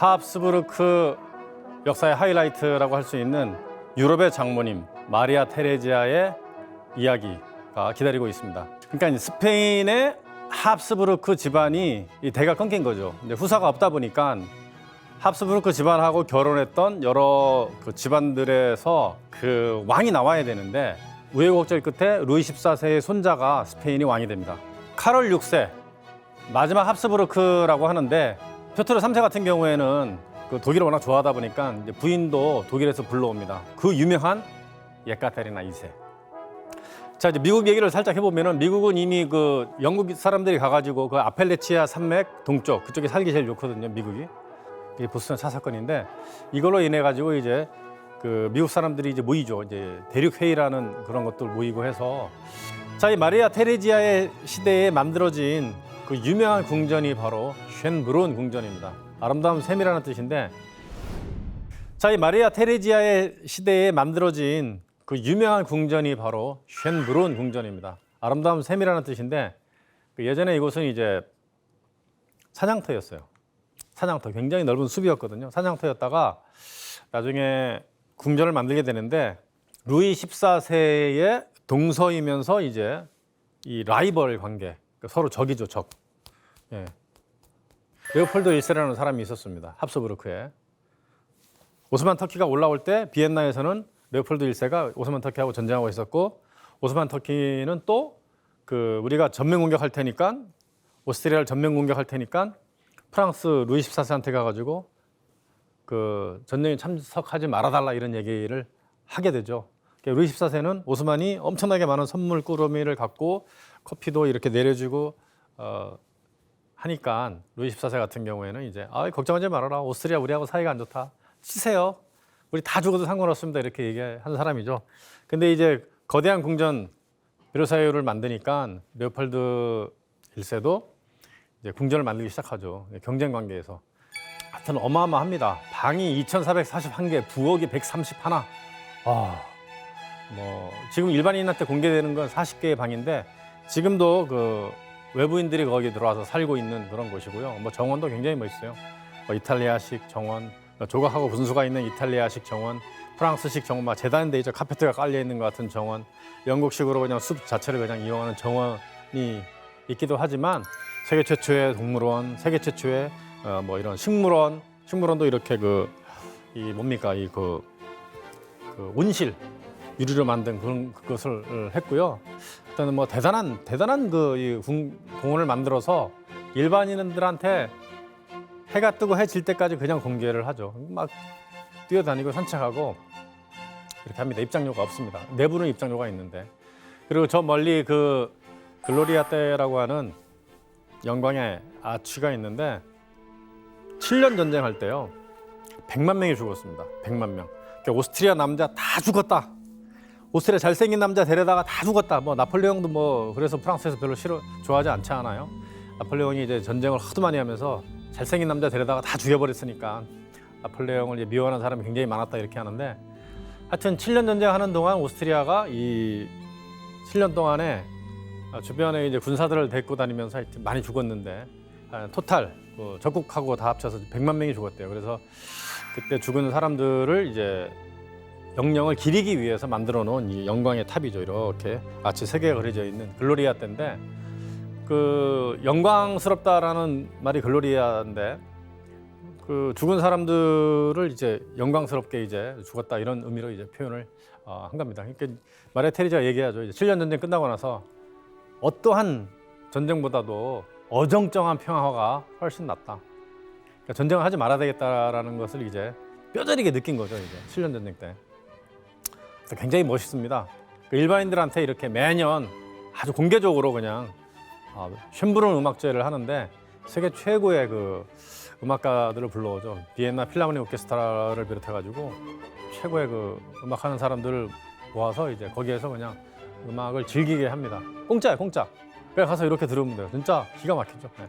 하합스부르크 역사의 하이라이트라고 할 수 있는 유럽의 장모님 마리아 테레지아의 이야기가 기다리고 있습니다. 그러니까 스페인의 하합스부르크 집안이 이 대가 끊긴 거죠. 이제 후사가 없다 보니까 하합스부르크 집안하고 결혼했던 여러 그 집안들에서 그 왕이 나와야 되는데 우여곡절 끝에 루이 14세의 손자가 스페인이 왕이 됩니다. 카롤 6세 마지막 합스부르크라고 하는데 표트르 3세 같은 경우에는 그 독일을 워낙 좋아하다 보니까 이제 부인도 독일에서 불러옵니다. 그 유명한 예카테리나 2세. 자, 이제 미국 얘기를 살짝 해보면은 미국은 이미 그 영국 사람들이 가가지고 그 아펠레치아 산맥 동쪽 그쪽에 살기 제일 좋거든요, 미국이. 이게 보스턴 차 사건인데 이걸로 인해 가지고 이제 그 미국 사람들이 이제 모이죠. 이제 대륙 회의라는 그런 것들 모이고 해서 자, 이 마리아 테레지아의 시대에 만들어진 그 유명한 궁전이 바로 쉔브론 궁전입니다. 아름다운 샘이라는 뜻인데 자, 이 마리아 테레지아의 시대에 만들어진 그 유명한 궁전이 바로 쉔브론 궁전입니다. 아름다운 샘이라는 뜻인데 그 예전에 이곳은 이제 사냥터였어요. 사냥터, 굉장히 넓은 숲이었거든요. 사냥터였다가 나중에 궁전을 만들게 되는데 루이 14세의 동서이면서 이제 이 라이벌 관계, 서로 적이죠, 적. 예. 레오폴드 1세라는 사람이 있었습니다. 합스부르크에. 오스만 터키가 올라올 때 비엔나에서는 레오폴드 1세가 오스만 터키하고 전쟁하고 있었고 오스만 터키는 또 그 우리가 전면 공격할 테니까 오스트리아를 전면 공격할 테니까 프랑스 루이 14세한테 가가지고 그 전쟁에 참석하지 말아달라 이런 얘기를 하게 되죠. 루이 14세는 오스만이 엄청나게 많은 선물 꾸러미를 갖고 커피도 이렇게 내려주고 하니까 루이 14세 같은 경우에는 이제 걱정하지 말아라. 오스트리아 우리하고 사이가 안 좋다. 치세요. 우리 다 죽어도 상관없습니다. 이렇게 얘기한 사람이죠. 근데 이제 거대한 궁전 베르사유를 만드니까 레오폴드 1세도 이제 궁전을 만들기 시작하죠. 경쟁 관계에서. 하여튼 어마어마합니다. 방이 2,441개, 부엌이 131. 뭐 지금 일반인한테 공개되는 건 40개의 방인데 지금도 그 외부인들이 거기 들어와서 살고 있는 그런 곳이고요. 뭐 정원도 굉장히 멋있어요. 뭐 이탈리아식 정원, 조각하고 분수가 있는 이탈리아식 정원, 프랑스식 정원, 막 재단인데 이제 카페트가 깔려 있는 것 같은 정원, 영국식으로 그냥 숲 자체를 그냥 이용하는 정원이 있기도 하지만 세계 최초의 동물원, 세계 최초의 뭐 이런 식물원도 이렇게 이 뭡니까 그 온실 유리로 만든 그것을 했고요. 일단은 뭐 대단한 이 공원을 만들어서 일반인들한테 해가 뜨고 해 질 때까지 그냥 공개를 하죠. 막 뛰어다니고 산책하고 이렇게 합니다. 입장료가 없습니다. 내부는 입장료가 있는데. 그리고 저 멀리 그 글로리아 떼라고 하는 영광의 아치가 있는데 7년 전쟁할 때요. 100만 명이 죽었습니다. 100만 명. 그러니까 오스트리아 남자 다 죽었다. 오스트리아 잘생긴 남자 데려다가 다 죽었다. 뭐 나폴레옹도 뭐 그래서 프랑스에서 별로 좋아하지 않지 않아요? 나폴레옹이 이제 전쟁을 하도 많이 하면서 잘생긴 남자 데려다가 다 죽여버렸으니까 나폴레옹을 이제 미워하는 사람이 굉장히 많았다 이렇게 하는데 하여튼 7년 전쟁하는 동안 오스트리아가 이 7년 동안에 주변에 이제 군사들을 데리고 다니면서 하여튼 많이 죽었는데 토탈 적국하고 다 합쳐서 100만 명이 죽었대요. 그래서 그때 죽은 사람들을 이제 영령을 기리기 위해서 만들어 놓은 이 영광의 탑이죠. 이렇게 아치 3개가 그려져 있는 글로리아 떼인데 그 영광스럽다라는 말이 글로리아인데 그 죽은 사람들을 이제 영광스럽게 이제 죽었다 이런 의미로 이제 표현을 한 겁니다. 그러니까 마리아 테레지아가 얘기하죠. 이제 7년 전쟁 끝나고 나서 어떠한 전쟁보다도 어정쩡한 평화가 훨씬 낫다. 그러니까 전쟁을 하지 말아야 되겠다라는 것을 이제 뼈저리게 느낀 거죠. 이제 7년 전쟁 때. 굉장히 멋있습니다. 일반인들한테 이렇게 매년 아주 공개적으로 그냥 쉔브론 음악제를 하는데 세계 최고의 그 음악가들을 불러오죠. 비엔나 필라모니 오케스트라를 비롯해가지고 최고의 그 음악하는 사람들을 모아서 이제 거기에서 그냥 음악을 즐기게 합니다. 공짜예요, 공짜. 그래 가서 이렇게 들으면 돼요. 진짜 기가 막히죠. 네.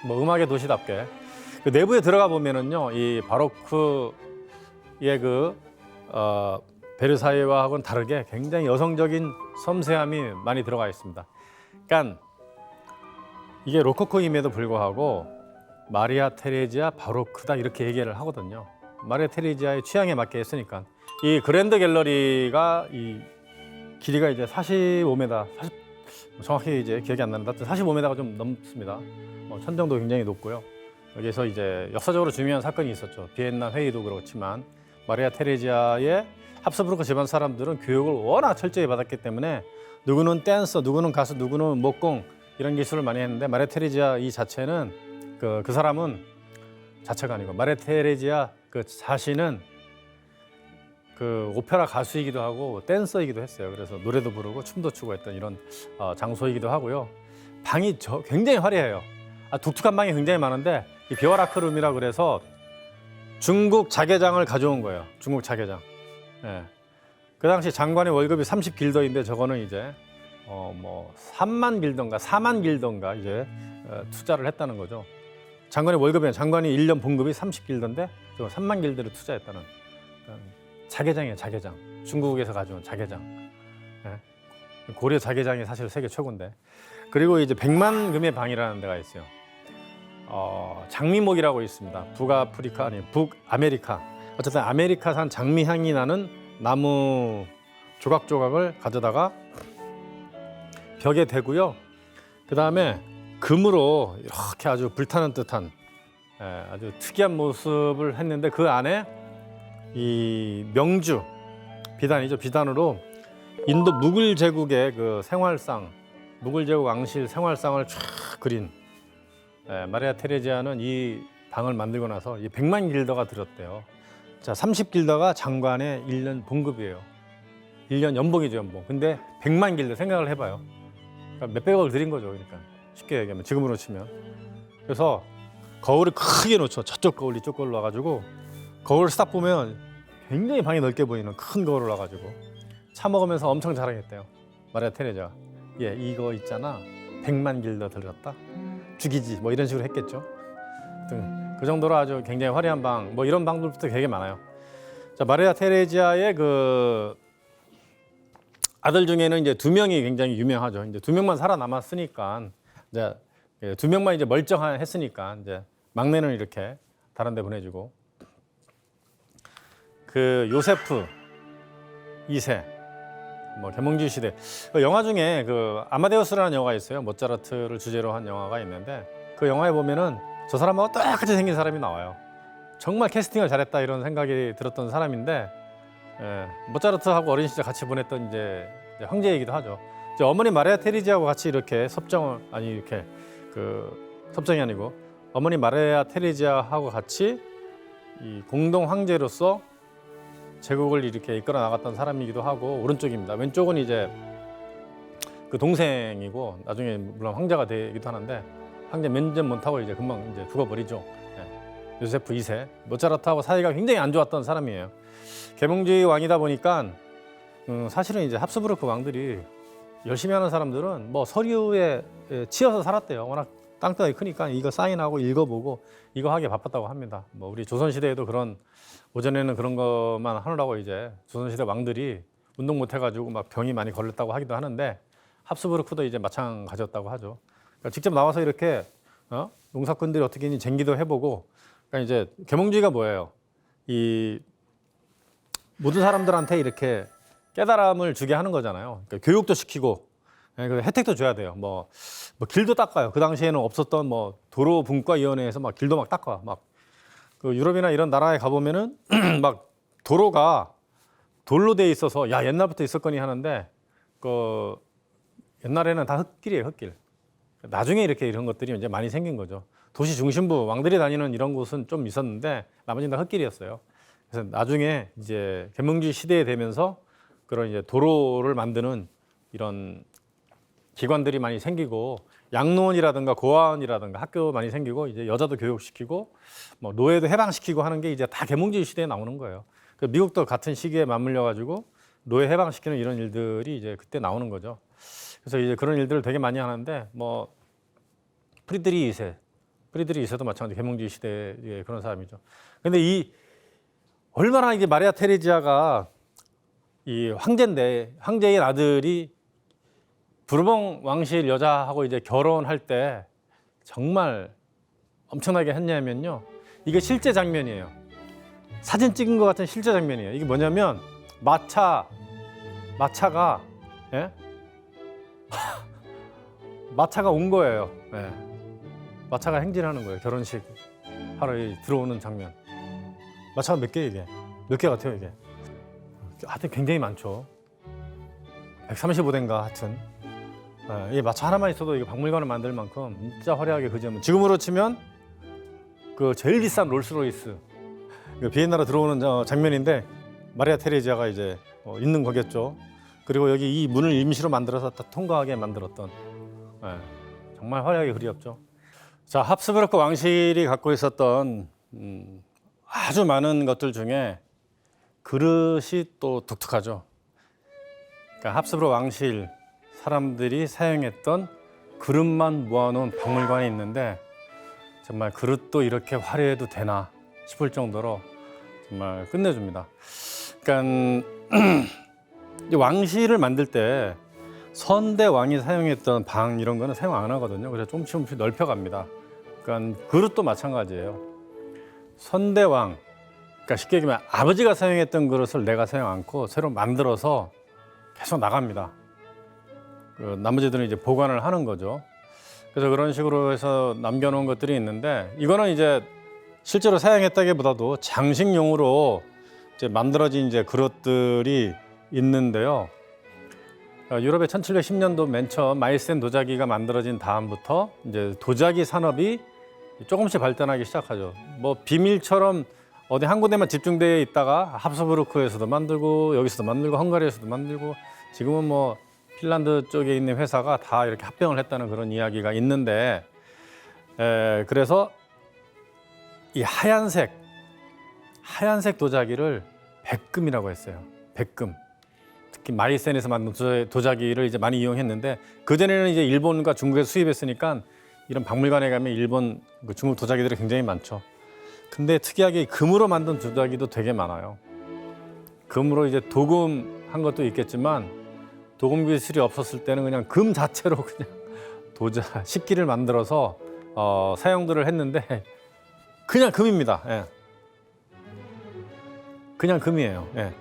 뭐 음악의 도시답게. 그 내부에 들어가 보면은요, 이 바로크의 베르사유와하고는 다르게 굉장히 여성적인 섬세함이 많이 들어가 있습니다. 그러니까 이게 로코코임에도 불구하고 마리아 테레지아 바로크다 이렇게 얘기를 하거든요. 마리아 테레지아의 취향에 맞게 했으니까. 이 그랜드 갤러리가 이 길이가 이제 45m, 정확히 이제 기억이 안 나는데 45m가 좀 넘습니다. 천정도 굉장히 높고요. 여기서 이제 역사적으로 중요한 사건이 있었죠. 비엔나 회의도 그렇지만 마리아 테레지아의 합스부르크 집안 사람들은 교육을 워낙 철저히 받았기 때문에 누구는 댄서, 누구는 가수, 누구는 목공 이런 기술을 많이 했는데 마리아 테레지아 이 자체는 그 사람은 자체가 아니고 마리아 테레지아 그 자신은 그 오페라 가수이기도 하고 댄서이기도 했어요. 그래서 노래도 부르고 춤도 추고 했던 이런 장소이기도 하고요. 방이 굉장히 화려해요. 독특한 방이 굉장히 많은데 이 비와라크룸이라 그래서 중국 자개장을 가져온 거예요. 중국 자개장. 예. 그 당시 장관의 월급이 30길더인데 저거는 이제 3만 길던가 4만 길던가 이제 투자를 했다는 거죠. 장관의 월급이 장관이 1년 봉급이 30길던데 저거 3만 길드를 투자했다는 자개장이에요. 자개장. 중국에서 가져온 자개장. 예. 고려 자개장이 사실 세계 최고인데. 그리고 이제 100만 금의 방이라는 데가 있어요. 장미목이라고 있습니다. 북아프리카 아니 북아메리카. 어쨌든 아메리카산 장미향이 나는 나무 조각조각을 가져다가 벽에 대고요. 그 다음에 금으로 이렇게 아주 불타는 듯한 아주 특이한 모습을 했는데 그 안에 이 명주 비단이죠. 비단으로 인도 무굴 제국의 그 생활상, 무굴 제국 왕실 생활상을 쫙 그린 마리아 테레지아는 이 방을 만들고 나서 이 100만 길더가 들었대요. 자, 30길더가 장관의 1년 봉급이에요. 1년 연봉이죠, 연봉. 근데 100만 길더 생각을 해봐요. 그러니까 몇백억을 들인 거죠. 그러니까 쉽게 얘기하면 지금으로 치면. 그래서 거울을 크게 놓죠. 저쪽 거울, 이쪽 거울 놔가지고 거울을 딱 보면 굉장히 방이 넓게 보이는 큰 거울을 놔가지고 차 먹으면서 엄청 자랑했대요. 마리아 테레지아. 예, 이거 있잖아. 100만 길더 들었다. 죽이지. 뭐 이런 식으로 했겠죠. 그 정도로 아주 굉장히 화려한 방, 뭐 이런 방들부터 되게 많아요. 자, 마리아 테레지아의 그 아들 중에는 이제 2명이 굉장히 유명하죠. 이제 2명만 살아남았으니까 이제 2명만 이제 멀쩡했으니까 이제 막내는 이렇게 다른 데 보내주고 그 요세프 2세 뭐 계몽주의 시대 영화 중에 그 아마데우스라는 영화가 있어요. 모차르트를 주제로 한 영화가 있는데 그 영화에 보면은 저 사람하고 똑같이 생긴 사람이 나와요. 정말 캐스팅을 잘했다 이런 생각이 들었던 사람인데 모차르트하고 어린 시절 같이 보냈던 이제 형제이기도 하죠. 이제 어머니 마리아 테레지아하고 같이 이렇게 섭정이 아니고 어머니 마리아 테레지아하고 같이 이 공동 황제로서 제국을 이렇게 이끌어 나갔던 사람이기도 하고 오른쪽입니다. 왼쪽은 이제 그 동생이고 나중에 물론 황제가 되기도 하는데 황제 몇 년 못하고 이제 금방 이제 죽어버리죠. 요세프 2세 모차르트하고 사이가 굉장히 안 좋았던 사람이에요. 계몽주의 왕이다 보니까 사실은 이제 합스부르크 왕들이 열심히 하는 사람들은 뭐 서류에 치여서 살았대요. 워낙 땅덩이 크니까 이거 사인하고 읽어보고 이거 하기에 바빴다고 합니다. 뭐 우리 조선시대에도 그런 오전에는 그런 것만 하느라고 이제 조선시대 왕들이 운동 못 해가지고 막 병이 많이 걸렸다고 하기도 하는데 합스부르크도 이제 마찬가지였다고 하죠. 그러니까 직접 나와서 이렇게 농사꾼들이 어떻게 있는지 쟁기도 해보고 그러니까 이제 계몽주의가 뭐예요? 이 모든 사람들한테 이렇게 깨달음을 주게 하는 거잖아요. 그러니까 교육도 시키고 혜택도 줘야 돼요. 뭐 길도 닦아요. 그 당시에는 없었던 뭐 도로분과위원회에서 막 길도 막 닦아. 막 그 유럽이나 이런 나라에 가보면은 막 도로가 돌로 돼 있어서 야 옛날부터 있었거니 하는데 그 옛날에는 다 흙길이에요. 흙길. 나중에 이렇게 이런 것들이 이제 많이 생긴 거죠. 도시 중심부 왕들이 다니는 이런 곳은 좀 있었는데 나머지는 다 흙길이었어요. 그래서 나중에 이제 계몽주의 시대에 되면서 그런 이제 도로를 만드는 이런 기관들이 많이 생기고 양로원이라든가 고아원이라든가 학교 많이 생기고 이제 여자도 교육시키고 뭐 노예도 해방시키고 하는 게 이제 다 계몽주의 시대에 나오는 거예요. 그 미국도 같은 시기에 맞물려 가지고 노예 해방시키는 이런 일들이 이제 그때 나오는 거죠. 그래서 이제 그런 일들을 되게 많이 하는데 뭐 프리드리히 2세도 마찬가지 계몽주의 시대의 그런 사람이죠. 근데 이 얼마나 이제 마리아 테레지아가 이 황제인데 황제인 아들이 부르봉 왕실 여자하고 이제 결혼할 때 정말 엄청나게 했냐면요. 이게 실제 장면이에요. 사진 찍은 것 같은 실제 장면이에요. 이게 뭐냐면 마차가 예? 마차가 온 거예요. 예. 마차가 행진하는 거예요. 결혼식 하러 들어오는 장면. 마차가 몇 개 이게? 몇 개 같아요 이게? 하여튼 굉장히 많죠. 135대인가 하여튼. 이 마차 하나만 있어도 이게 박물관을 만들 만큼 진짜 화려하게 그지으면 지금으로 치면 그 제일 비싼 롤스로이스 비엔나로 들어오는 장면인데 마리아 테레지아가 이제 있는 거겠죠. 그리고 여기 이 문을 임시로 만들어서 딱 통과하게 만들었던 정말 화려하게 그리웠죠. 자, 합스부르크 왕실이 갖고 있었던 아주 많은 것들 중에 그릇이 또 독특하죠. 그러니까 합스부르크 왕실 사람들이 사용했던 그릇만 모아놓은 박물관이 있는데 정말 그릇도 이렇게 화려해도 되나 싶을 정도로 정말 끝내줍니다. 그러니까 왕실을 만들 때 선대 왕이 사용했던 방 이런 거는 사용 안 하거든요. 그래서 조금씩 넓혀갑니다. 그러니까 그릇도 마찬가지예요. 선대 왕, 그러니까 쉽게 얘기하면 아버지가 사용했던 그릇을 내가 사용 않고 새로 만들어서 계속 나갑니다. 나머지들은 이제 보관을 하는 거죠. 그래서 그런 식으로 해서 남겨놓은 것들이 있는데 이거는 이제 실제로 사용했다기보다도 장식용으로 이제 만들어진 이제 그릇들이 있는데요. 유럽의 1710년도 맨 처음 마이센 도자기가 만들어진 다음부터 이제 도자기 산업이 조금씩 발전하기 시작하죠. 뭐 비밀처럼 어디 한 군데만 집중되어 있다가 합스부르크에서도 만들고 여기서도 만들고 헝가리에서도 만들고 지금은 뭐 핀란드 쪽에 있는 회사가 다 이렇게 합병을 했다는 그런 이야기가 있는데 그래서 이 하얀색 도자기를 백금이라고 했어요. 백금. 특히 마이센에서 만든 도자기를 이제 많이 이용했는데 그전에는 이제 일본과 중국에서 수입했으니까 이런 박물관에 가면 일본, 중국 도자기들이 굉장히 많죠. 근데 특이하게 금으로 만든 도자기도 되게 많아요. 금으로 이제 도금한 것도 있겠지만 도금 기술이 없었을 때는 그냥 금 자체로 그냥 식기를 만들어서 사용들을 했는데 그냥 금입니다. 예. 그냥 금이에요. 예.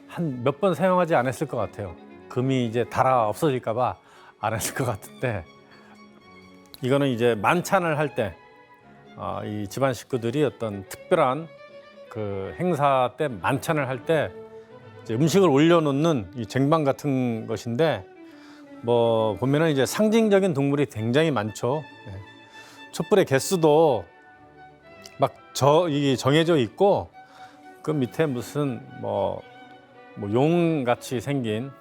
한 몇 번 사용하지 않았을 것 같아요. 금이 이제 달아 없어질까 봐 안 했을 것 같은데 이거는 이제 만찬을 할 때 이 집안 식구들이 어떤 특별한 그 행사 때 만찬을 할 때 음식을 올려놓는 이 쟁반 같은 것인데 뭐 보면은 이제 상징적인 동물이 굉장히 많죠. 촛불의 개수도 막 정해져 있고 그 밑에 무슨 뭐 용 같이 생긴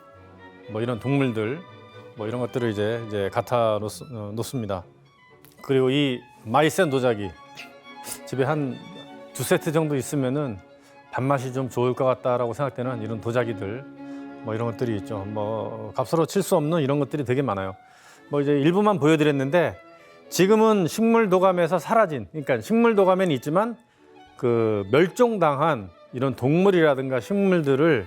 뭐 이런 동물들 뭐 이런 것들을 이제 갖다 놓습니다. 그리고 이 마이센 도자기 집에 한 2세트 정도 있으면은 밥맛이 좀 좋을 것 같다라고 생각되는 이런 도자기들 뭐 이런 것들이 있죠. 뭐 값으로 칠 수 없는 이런 것들이 되게 많아요. 뭐 이제 일부만 보여드렸는데 지금은 식물 도감에서 사라진, 그러니까 식물 도감에는 있지만 그 멸종당한 이런 동물이라든가 식물들을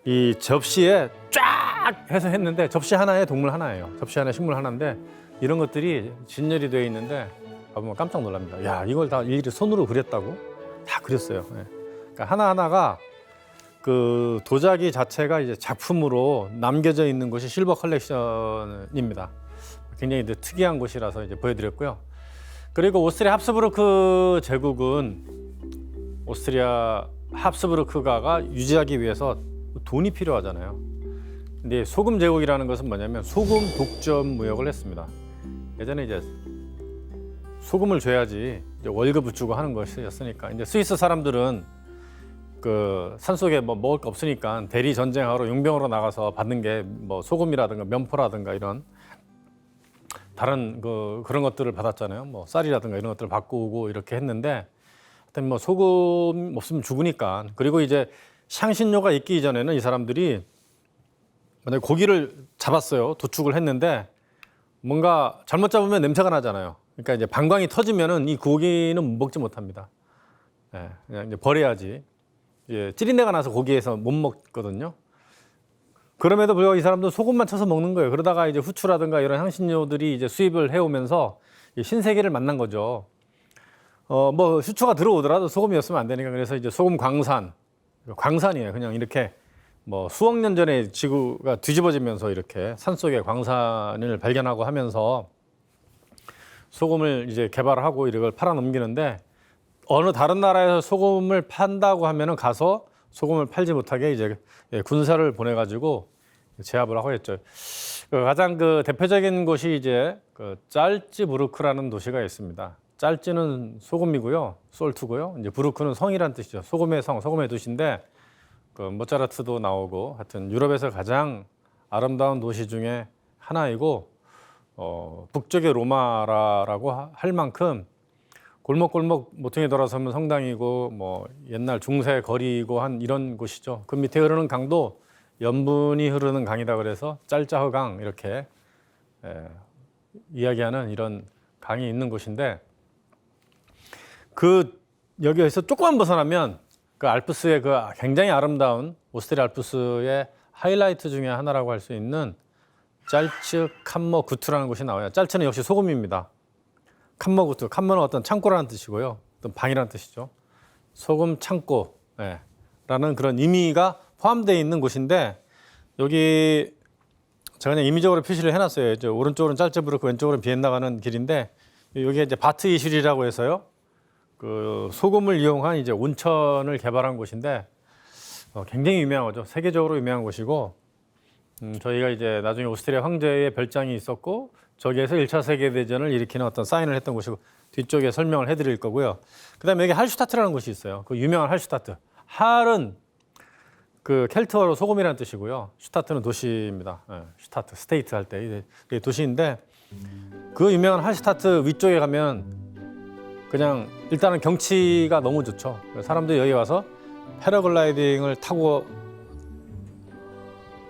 이 접시에 쫙 해서 했는데 접시 하나에 동물 하나예요. 접시 하나에 식물 하나인데 이런 것들이 진열이 되어 있는데 보면 깜짝 놀랍니다. 야, 이걸 다 일일이 손으로 그렸다고? 다 그렸어요. 그러니까 하나하나가 그 도자기 자체가 이제 작품으로 남겨져 있는 곳이 실버 컬렉션입니다. 굉장히 특이한 곳이라서 이제 보여드렸고요. 그리고 오스트리아 합스부르크 제국은 오스트리아 합스부르크가가 유지하기 위해서 돈이 필요하잖아요. 근데 소금 제국이라는 것은 뭐냐면 소금 독점 무역을 했습니다. 예전에 이제 소금을 줘야지 이제 월급을 주고 하는 것이었으니까 이제 스위스 사람들은 그 산속에 뭐 먹을 거 없으니까 대리 전쟁하러 용병으로 나가서 받는 게 뭐 소금이라든가 면포라든가 이런 다른 그런 것들을 받았잖아요. 뭐 쌀이라든가 이런 것들을 받고 오고 이렇게 했는데 하여튼 뭐 소금 없으면 죽으니까. 그리고 이제 향신료가 있기 전에는 이 사람들이 만약에 고기를 잡았어요. 도축을 했는데 뭔가 잘못 잡으면 냄새가 나잖아요. 그러니까 이제 방광이 터지면은 이 고기는 먹지 못합니다. 그냥 이제 버려야지. 찌린내가 나서 고기에서 못 먹거든요. 그럼에도 불구하고 이 사람들은 소금만 쳐서 먹는 거예요. 그러다가 이제 후추라든가 이런 향신료들이 이제 수입을 해오면서 이 신세계를 만난 거죠. 뭐 수초가 들어오더라도 소금이 없으면 안 되니까 그래서 이제 소금 광산이에요. 그냥 이렇게 뭐 수억 년 전에 지구가 뒤집어지면서 이렇게 산속에 광산을 발견하고 하면서 소금을 이제 개발하고 이걸 팔아 넘기는데 어느 다른 나라에서 소금을 판다고 하면은 가서 소금을 팔지 못하게 이제 군사를 보내가지고 제압을 하고 했죠. 가장 그 대표적인 곳이 이제 그 짤츠부르크라는 도시가 있습니다. 짤츠는 소금이고요, 솔트고요. 이제 부르크는 성이란 뜻이죠. 소금의 성, 소금의 도시인데 그 모차르트도 나오고 하여튼 유럽에서 가장 아름다운 도시 중에 하나이고 북쪽의 로마라고 할 만큼 골목골목 모퉁이 돌아서면 성당이고 뭐 옛날 중세 거리고 한 이런 곳이죠. 그 밑에 흐르는 강도 염분이 흐르는 강이다 그래서 짤짜허강 이렇게 이야기하는 이런 강이 있는 곳인데 그 여기에서 조금만 벗어나면 그 알프스의 그 굉장히 아름다운 오스트리아 알프스의 하이라이트 중에 하나라고 할 수 있는 짤츠 캄머구트라는 곳이 나와요. 짤츠는 역시 소금입니다. 캄머구트, 캄머는 어떤 창고라는 뜻이고요. 어떤 방이라는 뜻이죠. 소금 창고 라는 그런 의미가 포함되어 있는 곳인데 여기 제가 그냥 임의적으로 표시를 해놨어요. 이제 오른쪽으로는 짤츠부르크, 왼쪽으로는 비엔나 가는 길인데 여기 이제 바트 이슐이라고 해서요. 그 소금을 이용한 이제 온천을 개발한 곳인데 굉장히 유명한 거죠. 세계적으로 유명한 곳이고 저희가 이제 나중에 오스트리아 황제의 별장이 있었고 저기에서 1차 세계대전을 일으키는 어떤 사인을 했던 곳이고 뒤쪽에 설명을 해드릴 거고요. 그다음에 여기 할슈타트라는 곳이 있어요. 그 유명한 할슈타트. 할은 그 켈트어로 소금이라는 뜻이고요. 슈타트는 도시입니다. 슈타트, 스테이트 할 때 이게 도시인데 그 유명한 할슈타트 위쪽에 가면 그냥 일단은 경치가 너무 좋죠. 사람들이 여기 와서 패러글라이딩을 타고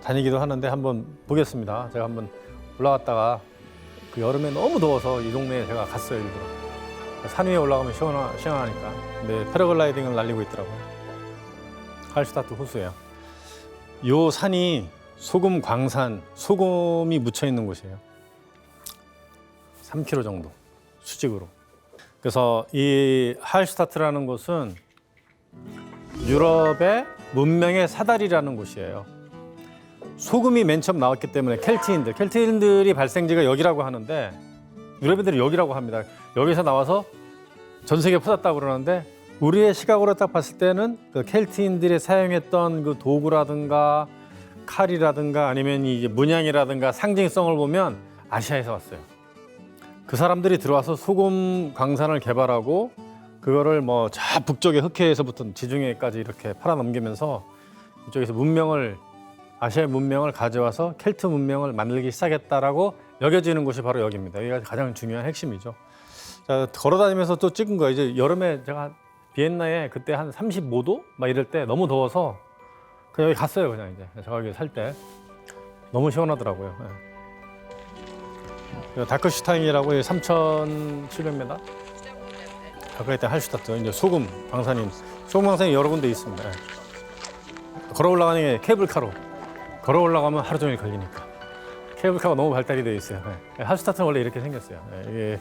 다니기도 하는데 한번 보겠습니다. 제가 한번 올라갔다가 그 여름에 너무 더워서 이 동네에 제가 갔어요. 일부러. 산 위에 올라가면 시원하니까. 근데 패러글라이딩을 날리고 있더라고요. 할슈타트 호수예요. 요 산이 소금 광산, 소금이 묻혀 있는 곳이에요. 3km 정도 수직으로. 그래서 이 할슈타트라는 곳은 유럽의 문명의 사다리라는 곳이에요. 소금이 맨 처음 나왔기 때문에 켈트인들이 발생지가 여기라고 하는데 유럽인들이 여기라고 합니다. 여기서 나와서 전 세계에 퍼졌다고 그러는데 우리의 시각으로 딱 봤을 때는 그 켈트인들이 사용했던 그 도구라든가 칼이라든가 아니면 이 문양이라든가 상징성을 보면 아시아에서 왔어요. 그 사람들이 들어와서 소금 광산을 개발하고 그거를 뭐 저 북쪽의 흑해에서부터 지중해까지 이렇게 팔아넘기면서 이쪽에서 아시아의 문명을 가져와서 켈트 문명을 만들기 시작했다라고 여겨지는 곳이 바로 여기입니다. 여기가 가장 중요한 핵심이죠. 자, 걸어다니면서 또 찍은 거예요. 이제 여름에 제가 비엔나에 그때 한 35도 막 이럴 때 너무 더워서 그냥 여기 갔어요. 그냥 이제 제가 여기 살 때 너무 시원하더라고요. 다크슈타인이라고 3,700m 가까이 때 할슈타트 이제 소금 광산이 여러 군데 있습니다. 걸어 올라가는 게 케이블카로 걸어 올라가면 하루 종일 걸리니까 케이블카가 너무 발달이 되어 있어요. 할슈타트는 원래 이렇게 생겼어요. 이게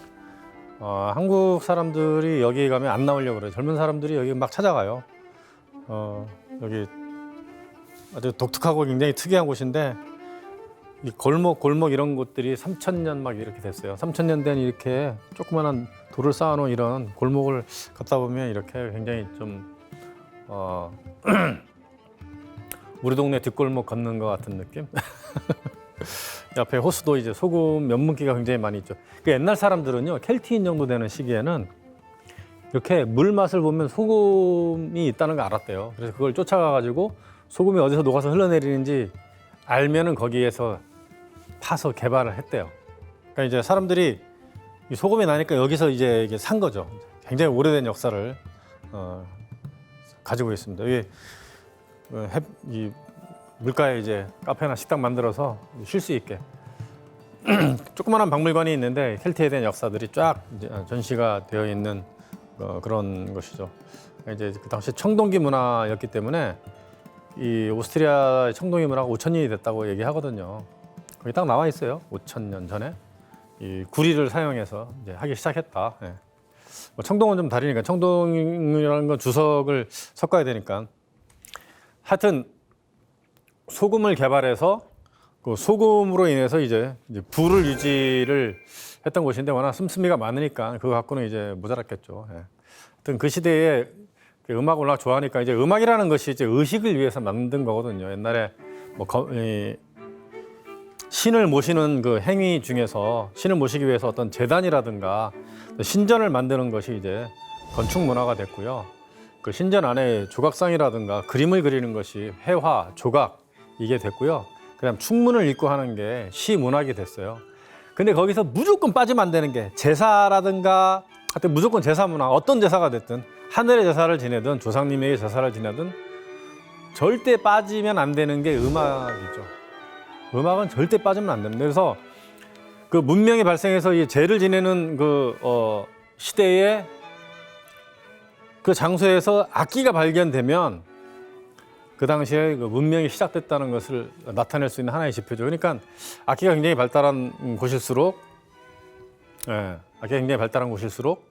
한국 사람들이 여기 가면 안 나오려고 그래요. 젊은 사람들이 여기 막 찾아가요. 여기 아주 독특하고 굉장히 특이한 곳인데 이 골목 이런 곳들이 3,000년 막 이렇게 됐어요. 3,000년 된 이렇게 조그만한 돌을 쌓아놓은 이런 골목을 걷다 보면 이렇게 굉장히 좀 우리 동네 뒷골목 걷는 것 같은 느낌? 옆에 호수도 이제 소금 면문기가 굉장히 많이 있죠. 그 옛날 사람들은요, 켈트인 정도 되는 시기에는 이렇게 물 맛을 보면 소금이 있다는 걸 알았대요. 그래서 그걸 쫓아가가지고 소금이 어디서 녹아서 흘러내리는지 알면은 거기에서 파서 개발을 했대요. 그러니까 이제 사람들이 이 소금이 나니까 여기서 이제 이게 산 거죠. 굉장히 오래된 역사를 가지고 있습니다. 이게 이 물가에 이제 카페나 식당 만들어서 쉴 수 있게 조그마한 박물관이 있는데 켈트에 대한 역사들이 쫙 이제 전시가 되어 있는 그런 것이죠. 이제 그 당시 청동기 문화였기 때문에 이 오스트리아 청동기 문화가 5,000년이 됐다고 얘기하거든요. 거기 딱 나와 있어요. 5,000년 전에 이 구리를 사용해서 이제 하기 시작했다. 예. 뭐 청동은 좀 다르니까 청동이라는 건 주석을 섞어야 되니까 하여튼 소금을 개발해서 그 소금으로 인해서 이제 불을 유지를 했던 곳인데 워낙 씀씀이가 많으니까 그거 갖고는 이제 모자랐겠죠. 예. 하여튼 그 시대에 음악을 워낙 좋아하니까 이제 음악이라는 것이 이제 의식을 위해서 만든 거거든요. 옛날에 뭐 신을 모시는 그 행위 중에서 신을 모시기 위해서 어떤 제단이라든가 신전을 만드는 것이 이제 건축 문화가 됐고요. 그 신전 안에 조각상이라든가 그림을 그리는 것이 회화, 조각 이게 됐고요. 그다음 충문을 읽고 하는 게 시 문학이 됐어요. 근데 거기서 무조건 빠지면 안 되는 게 제사라든가 하여튼 무조건 제사 문화, 어떤 제사가 됐든 하늘의 제사를 지내든 조상님에게 제사를 지내든 절대 빠지면 안 되는 게 음악이죠. 음악은 절대 빠지면 안 됩니다. 그래서 그 문명이 발생해서 이 제를 지내는 그 시대에 그 장소에서 악기가 발견되면 그 당시에 그 문명이 시작됐다는 것을 나타낼 수 있는 하나의 지표죠. 그러니까 악기가 굉장히 발달한 곳일수록, 악기가 굉장히 발달한 곳일수록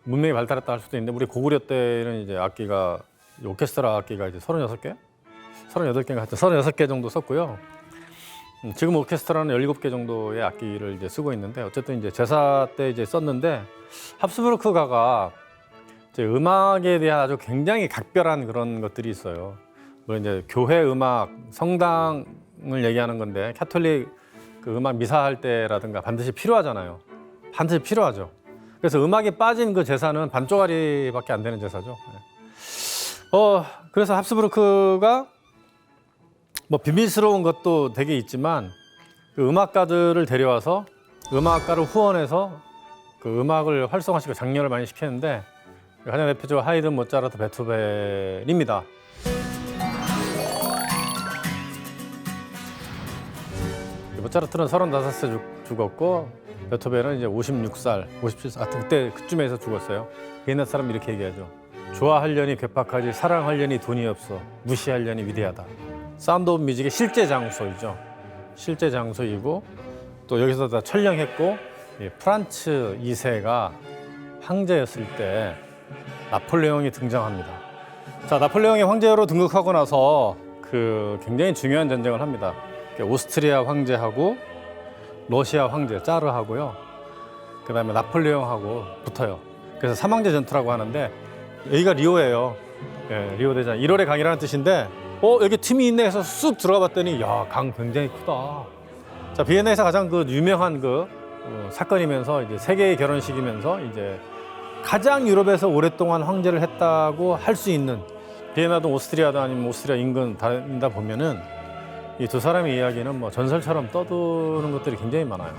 문명이 발달했다 할 수도 있는데 우리 고구려 때는 이제 악기가 오케스트라 악기가 이제 36개? 38개인가 하여튼 36개 정도 썼고요. 지금 오케스트라는 17개 정도의 악기를 이제 쓰고 있는데 어쨌든 이제 제사 때 이제 썼는데 합스부르크가가 이제 음악에 대한 아주 굉장히 각별한 그런 것들이 있어요. 물론 이제 교회 음악, 성당을 얘기하는 건데 캐톨릭 그 음악 미사할 때라든가 반드시 필요하잖아요. 반드시 필요하죠. 그래서 음악이 빠진 그 제사는 반쪽짜리밖에 안 되는 제사죠. 그래서 합스부르크가 뭐 비밀스러운 것도 되게 있지만 그 음악가들을 데려와서 음악가를 후원해서 그 음악을 활성화시키고 장려를 많이 시켰는데 가장 대표적으로 하이든, 모차르트, 베토벤입니다. 모차르트는 35세 죽었고 베토벤은 이제 56살, 57살 하여튼 그때쯤에서 죽었어요. 옛날 사람 이렇게 얘기하죠. 좋아하려니 괴팍하지 사랑하려니 돈이 없어 무시하려니 위대하다. 사운드 오브 뮤직의 실제 장소이죠. 실제 장소이고 또 여기서 다 촬영했고 프란츠 2세가 황제였을 때 나폴레옹이 등장합니다. 자, 나폴레옹이 황제로 등극하고 나서 그 굉장히 중요한 전쟁을 합니다. 오스트리아 황제하고 러시아 황제 짜르하고요. 그다음에 나폴레옹하고 붙어요. 그래서 삼황제 전투라고 하는데 여기가 리오예요. 리오대전 1월의 강이라는 뜻인데 여기 팀이 있네 해서 쑥 들어가 봤더니 야, 강 굉장히 크다. 자, 비엔나에서 가장 그 유명한 그 사건이면서 이제 세계의 결혼식이면서 이제 가장 유럽에서 오랫동안 황제를 했다고 할 수 있는 비엔나든 오스트리아든 아니면 오스트리아 인근 다니다 보면은 이 두 사람의 이야기는 뭐 전설처럼 떠도는 것들이 굉장히 많아요.